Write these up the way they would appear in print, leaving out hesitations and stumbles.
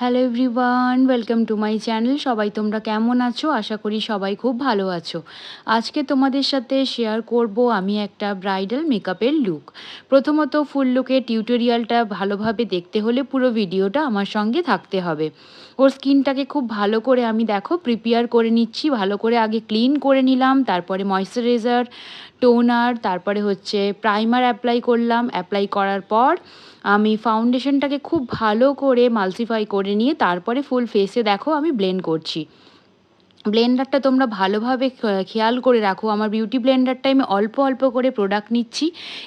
Hello everyone, welcome to my channel. সবাই তোমরা কেমন আছো? আশা করি সবাই খুব ভালো আছো। আজকে তোমাদের সাথে শেয়ার করব আমি একটা ব্রাইডাল মেকআপের লুক। প্রথমত ফুল লুকের টিউটোরিয়ালটা ভালোভাবে দেখতে হলে পুরো ভিডিওটা আমার সঙ্গে থাকতে হবে। ওর স্কিনটাকে খুব ভালো করে আমি দেখো প্রিপেয়ার করে নিচ্ছি। ভালো করে আগে ক্লিন করে নিলাম, তারপরে ময়শ্চারাইজার, টোনার, তারপরে হচ্ছে প্রাইমার অ্যাপ্লাই করলাম। অ্যাপ্লাই করার পর আমি ফাউন্ডেশনটাকে খুব ভালো করে মালসিফাই করে নিয়ে তারপরে ফুল ফেসে দেখো আমি ব্লেন্ড করছি। ব্লেন্ডারটা তোমরা ভালোভাবে খেয়াল করে রাখো। আমার বিউটি ব্লেন্ডারটায় আমি অল্প অল্প করে প্রোডাক্ট নিচ্ছি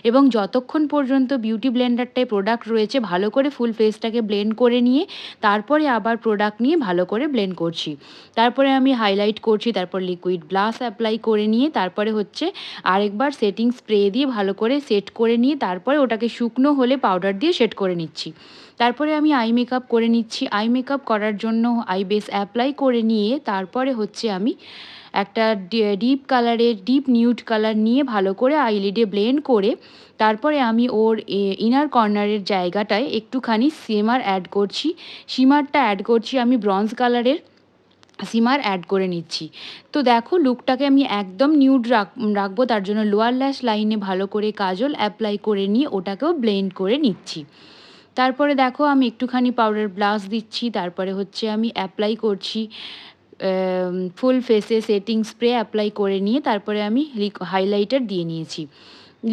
এবং যতক্ষণ পর্যন্ত বিউটি ব্লেন্ডারটায় প্রোডাক্ট রয়েছে ভালো করে ফুল ফেসটাকে ব্লেন্ড করে নিয়ে তারপরে আবার প্রোডাক্ট নিয়ে ভালো করে ব্লেন্ড করছি। তারপরে আমি হাইলাইট করছি, তারপর লিকুইড ব্লাশ অ্যাপ্লাই করে নিয়ে তারপরে হচ্ছে আরেকবার সেটিং স্প্রে দিয়ে ভালো করে সেট করে নিয়ে তারপরে ওটাকে শুকনো হলে পাউডার দিয়ে সেট করে নিচ্ছি। তারপরে আমি আই মেকআপ করে নিচ্ছি। আই মেকআপ করার জন্য আই বেস অ্যাপ্লাই করে নিয়ে তারপরে হচ্ছে আমি একটা ডিপ নিউড কালার নিয়ে ভালো করে আইলিডে ব্লেন্ড করে তারপরে আমি ওর ইনার কর্নারের জায়গাটায় একটুখানি শিমার অ্যাড করছি। শিমারটা অ্যাড করছি আমি ব্রঞ্জ কালারের শিমার অ্যাড করে নিচ্ছি। তো দেখো লুকটাকে আমি একদম নিউড রাখবো, তার জন্য লোয়ার ল্যাশ লাইনে ভালো করে কাজল অ্যাপ্লাই করে নিয়ে ওটাকেও ব্লেন্ড করে নিচ্ছি। তারপরে দেখো আমি একটুখানি পাউডার ব্লাশ দিচ্ছি, তারপরে হচ্ছে আমি অ্যাপ্লাই করছি ফুল ফেসে সেটিং স্প্রে অ্যাপ্লাই করে নিয়ে তারপরে আমি হাইলাইটার দিয়ে নিয়েছি,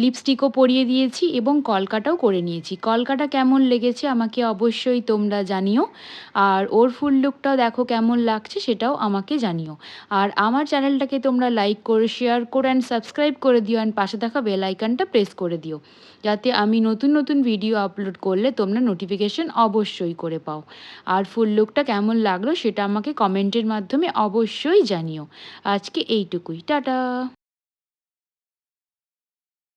লিপস্টিকও পরিয়ে দিয়েছি এবং কলকাটাও করে নিয়েছি। কলকাটা কেমন লেগেছে আমাকে অবশ্যই তোমরা জানিও, আর ওর ফুল লুকটাও দেখো কেমন লাগছে সেটাও আমাকে জানিও। আর আমার চ্যানেলটাকে তোমরা লাইক করে শেয়ার করে অ্যান্ড সাবস্ক্রাইব করে দিও, অ্যান্ড পাশে থাকা বেল আইকনটা প্রেস করে দিও যাতে আমি নতুন নতুন ভিডিও আপলোড করলে তোমরা নোটিফিকেশন অবশ্যই করে পাও। আর ফুল লুকটা কেমন লাগলো সেটা আমাকে কমেন্টের মাধ্যমে অবশ্যই জানিও। আজকে এইটুকুই, টাটা।